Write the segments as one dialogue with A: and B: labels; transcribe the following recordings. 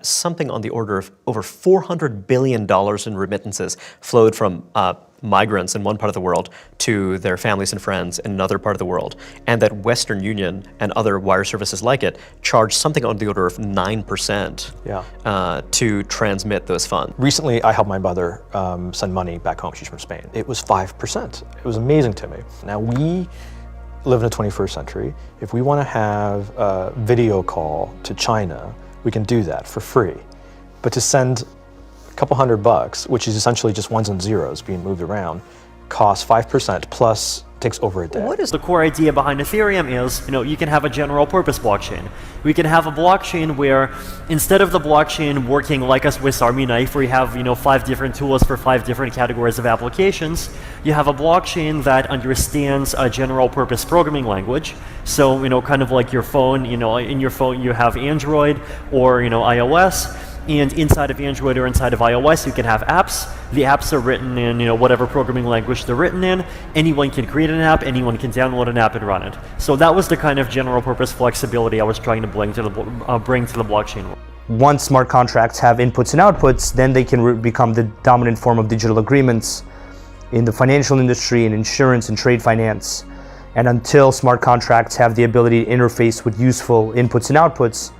A: Something on the order of over $400 billion in remittances flowed from migrants in one part of the world to their families and friends in another part of the world, and that Western Union and other wire services like it charge something on the order of 9% to transmit those funds.
B: Recently, I helped my mother send money back home. She's from Spain. It was 5%. It was amazing to me. Now, we live in the 21st century. If we want to have a video call to China, we can do that for free. But to send a couple $100, which is essentially just ones and zeros being moved around, costs 5% plus takes over a day.
C: What is the core idea behind Ethereum is, you can have a general purpose blockchain. We can have a blockchain where instead of the blockchain working like a Swiss Army knife where you have, 5 different tools for 5 different categories of applications, you have a blockchain that understands a general purpose programming language. So, kind of like your phone, in your phone you have Android or, iOS. And inside of Android or inside of iOS, you can have apps. The apps are written in, whatever programming language they're written in. Anyone can create an app, anyone can download an app and run it. So that was the kind of general purpose flexibility I was trying to bring to the blockchain world.
D: Once smart contracts have inputs and outputs, then they can become the dominant form of digital agreements in the financial industry, in insurance and trade finance. And until smart contracts have the ability to interface with useful inputs and outputs,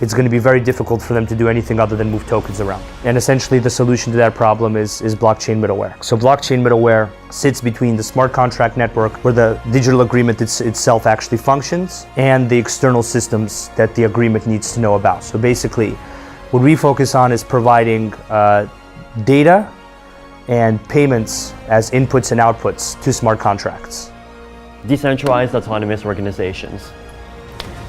D: it's going to be very difficult for them to do anything other than move tokens around. And essentially the solution to that problem is blockchain middleware. So blockchain middleware sits between the smart contract network where the digital agreement itself actually functions and the external systems that the agreement needs to know about. So basically what we focus on is providing data and payments as inputs and outputs to smart contracts.
C: Decentralized autonomous organizations.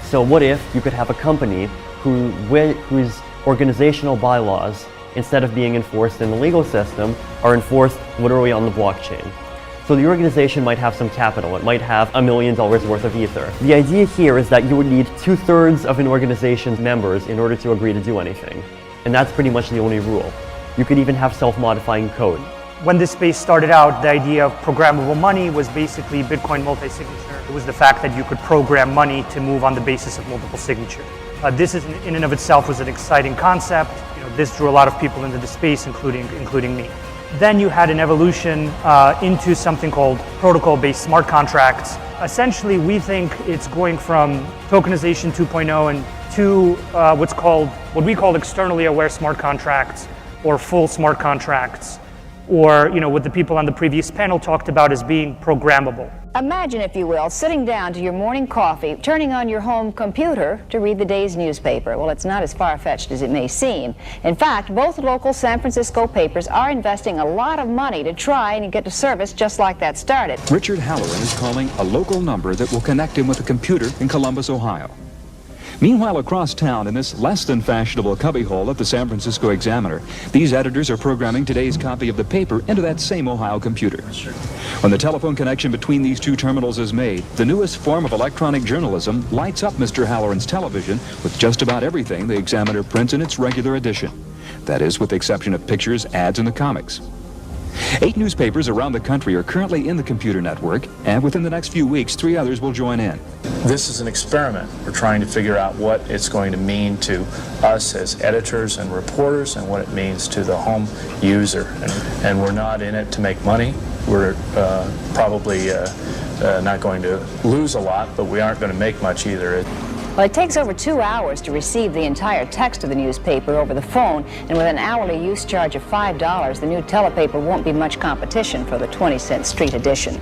C: So what if you could have a company whose organizational bylaws, instead of being enforced in the legal system, are enforced literally on the blockchain. So the organization might have some capital. It might have $1 million worth of Ether. The idea here is that you would need 2/3 of an organization's members in order to agree to do anything. And that's pretty much the only rule. You could even have self-modifying code.
E: When this space started out, the idea of programmable money was basically Bitcoin multi-signature. It was the fact that you could program money to move on the basis of multiple signatures. This is, in and of itself was an exciting concept. This drew a lot of people into the space, including me. Then you had an evolution into something called protocol-based smart contracts. Essentially, we think it's going from tokenization 2.0 and to what we call externally aware smart contracts or full smart contracts, or what the people on the previous panel talked about as being programmable.
F: Imagine, if you will, sitting down to your morning coffee, turning on your home computer to read the day's newspaper. Well, it's not as far-fetched as it may seem. In fact, both local San Francisco papers are investing a lot of money to try and get a service just like that started.
G: Richard Halloran is calling a local number that will connect him with a computer in Columbus, Ohio. Meanwhile, across town, in this less than fashionable cubbyhole at the San Francisco Examiner, these editors are programming today's copy of the paper into that same Ohio computer. When the telephone connection between these two terminals is made, the newest form of electronic journalism lights up Mr. Halloran's television with just about everything the Examiner prints in its regular edition. That is, with the exception of pictures, ads, and the comics. 8 newspapers around the country are currently in the computer network, and within the next few weeks, 3 others will join in.
H: This is an experiment. We're trying to figure out what it's going to mean to us as editors and reporters and what it means to the home user. And we're not in it to make money. We're probably not going to lose a lot, but we aren't going to make much either.
F: Well, it takes over 2 hours to receive the entire text of the newspaper over the phone, and with an hourly use charge of $5, the new telepaper won't be much competition for the 20-cent street edition.